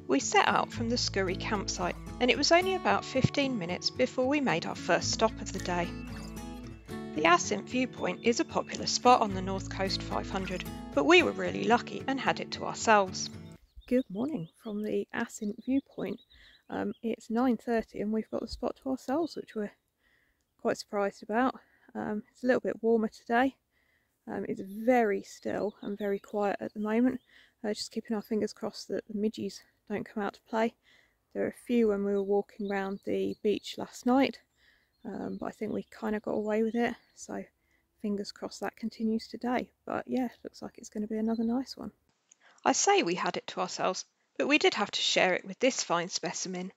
We set out from the Scourie campsite, and it was only about 15 minutes before we made our first stop of the day. The Assynt Viewpoint is a popular spot on the North Coast 500, but we were really lucky and had it to ourselves. Good morning from the Assynt Viewpoint. It's 9:30 and we've got the spot to ourselves, which we're quite surprised about. It's a little bit warmer today. It's very still and very quiet at the moment. Just keeping our fingers crossed that the midges don't come out to play. There were a few when we were walking around the beach last night, but I think we kind of got away with it, so fingers crossed that continues today. But yeah, looks like it's going to be another nice one. I say we had it to ourselves, but we did have to share it with this fine specimen.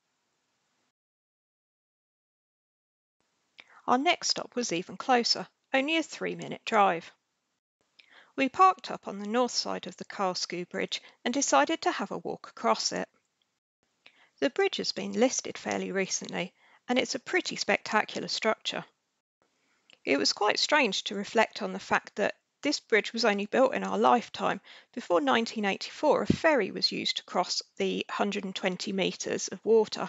Our next stop was even closer, only a 3-minute drive. We parked up on the north side of the Kylesku Bridge and decided to have a walk across it. The bridge has been listed fairly recently, and it's a pretty spectacular structure. It was quite strange to reflect on the fact that this bridge was only built in our lifetime. Before 1984, a ferry was used to cross the 120 metres of water.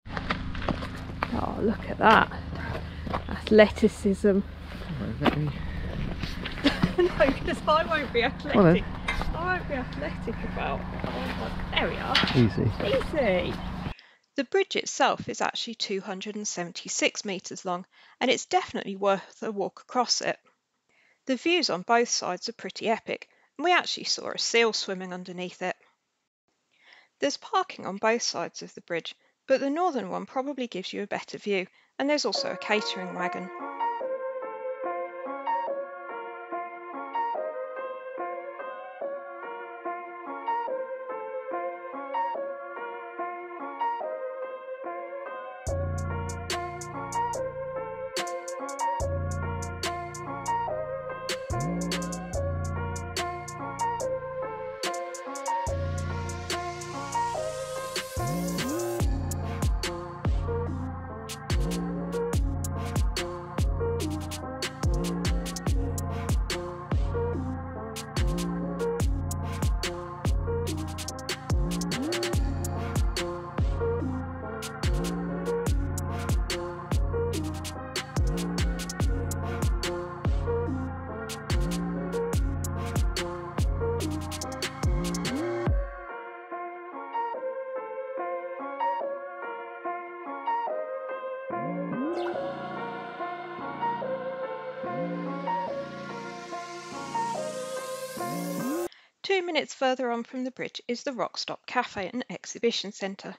Oh, look at that. Athleticism. No, because I won't be athletic. I won't be athletic about. Oh, there we are. Easy. Easy. The bridge itself is actually 276 metres long, and it's definitely worth a walk across it. The views on both sides are pretty epic, and we actually saw a seal swimming underneath it. There's parking on both sides of the bridge, but the northern one probably gives you a better view, and there's also a catering wagon. Two minutes further on from the bridge is the Rock Stop Cafe and Exhibition Centre.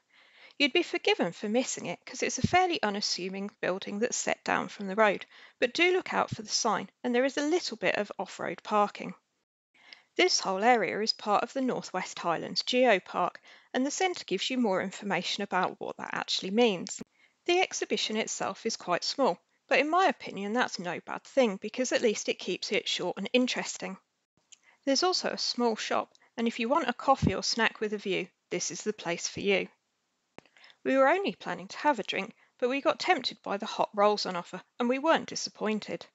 You'd be forgiven for missing it because it's a fairly unassuming building that's set down from the road, but do look out for the sign, and there is a little bit of off-road parking. This whole area is part of the North West Highlands Geopark, and the centre gives you more information about what that actually means. The exhibition itself is quite small, but in my opinion that's no bad thing because at least it keeps it short and interesting. There's also a small shop, and if you want a coffee or snack with a view, this is the place for you. We were only planning to have a drink, but we got tempted by the hot rolls on offer, and we weren't disappointed.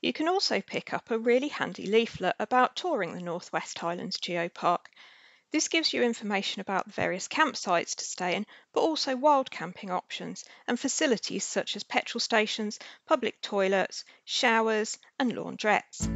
You can also pick up a really handy leaflet about touring the North West Highlands Geopark. This gives you information about the various campsites to stay in, but also wild camping options and facilities such as petrol stations, public toilets, showers and laundrettes.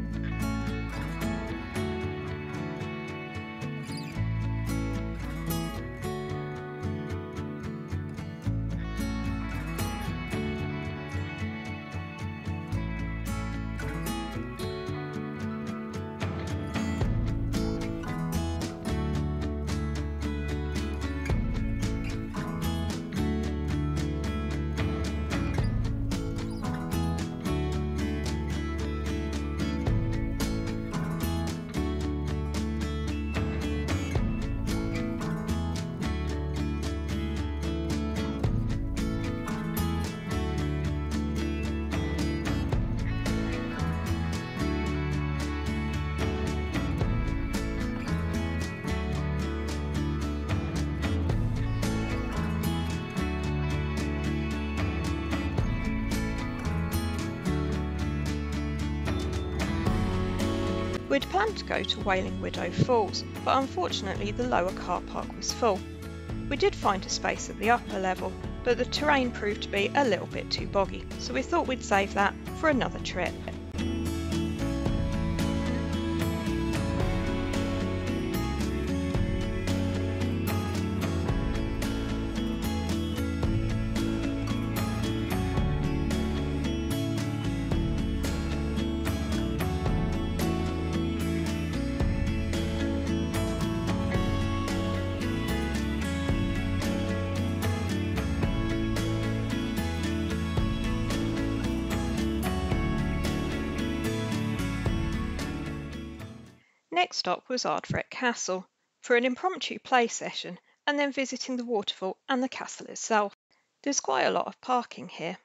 We'd planned to go to Wailing Widow Falls, but unfortunately the lower car park was full. We did find a space at the upper level, but the terrain proved to be a little bit too boggy, so we thought we'd save that for another trip. Next stop was Ardvreck Castle for an impromptu play session and then visiting the waterfall and the castle itself. There's quite a lot of parking here.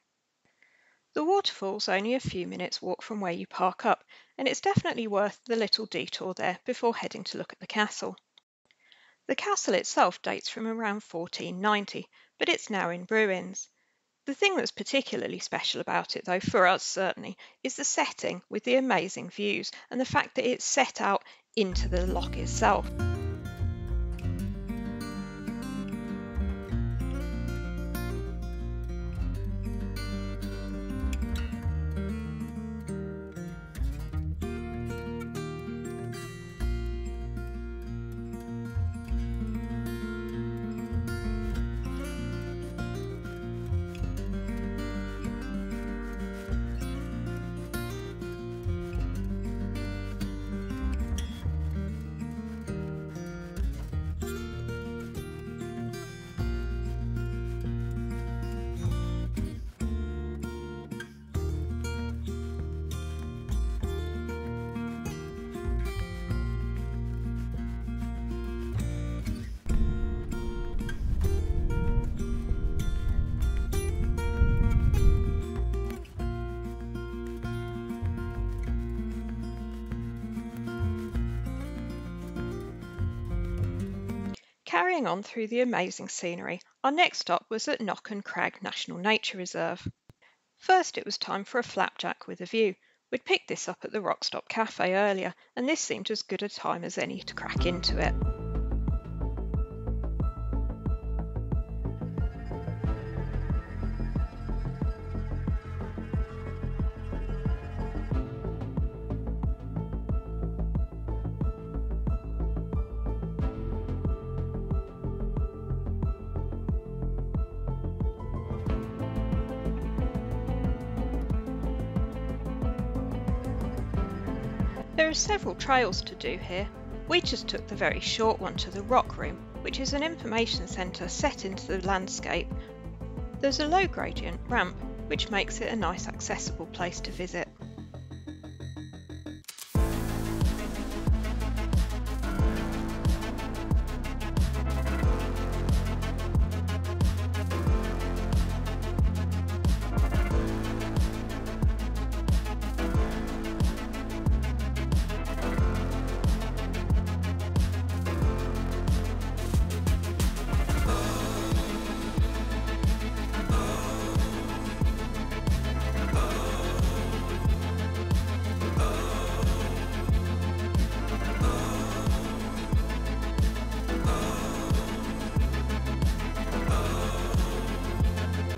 The waterfall's only a few minutes walk from where you park up, and it's definitely worth the little detour there before heading to look at the castle. The castle itself dates from around 1490, but it's now in ruins. The thing that's particularly special about it, though, for us certainly, is the setting with the amazing views and the fact that it's set out into the loch itself. Carrying on through the amazing scenery, our next stop was at Knockan Crag National Nature Reserve. First it was time for a flapjack with a view. We'd picked this up at the Rockstop Cafe earlier, and this seemed as good a time as any to crack into it. There are several trails to do here. We just took the very short one to the Rock Room, which is an information centre set into the landscape. There's a low gradient ramp, which makes it a nice accessible place to visit.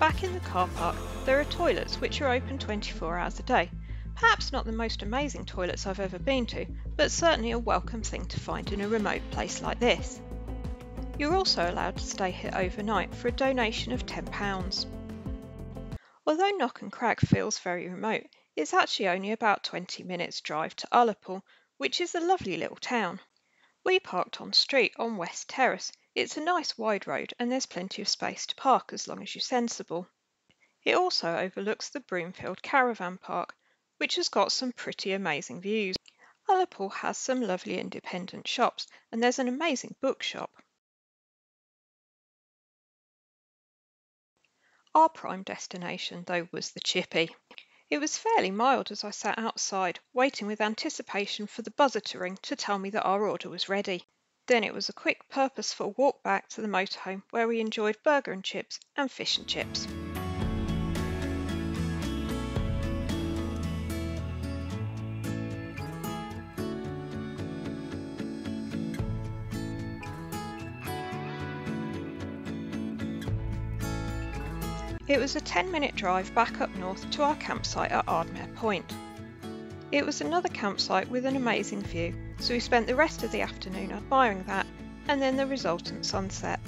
Back in the car park, there are toilets which are open 24 hours a day. Perhaps not the most amazing toilets I've ever been to, but certainly a welcome thing to find in a remote place like this. You're also allowed to stay here overnight for a donation of £10. Although Knockan Crag feels very remote, it's actually only about 20 minutes drive to Ullapool, which is a lovely little town. We parked on street on West Terrace. It's a nice wide road and there's plenty of space to park as long as you're sensible. It also overlooks the Broomfield Caravan Park, which has got some pretty amazing views. Ullapool has some lovely independent shops and there's an amazing bookshop. Our prime destination, though, was the Chippy. It was fairly mild as I sat outside, waiting with anticipation for the buzzer to ring to tell me that our order was ready. Then it was a quick, purposeful walk back to the motorhome where we enjoyed burger and chips and fish and chips. It was a 10-minute drive back up north to our campsite at Ardmair Point. It was another campsite with an amazing view, so we spent the rest of the afternoon admiring that and then the resultant sunset.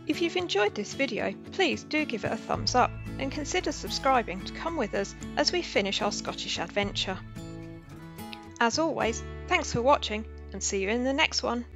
If you've enjoyed this video, please do give it a thumbs up and consider subscribing to come with us as we finish our Scottish adventure. As always, thanks for watching and see you in the next one.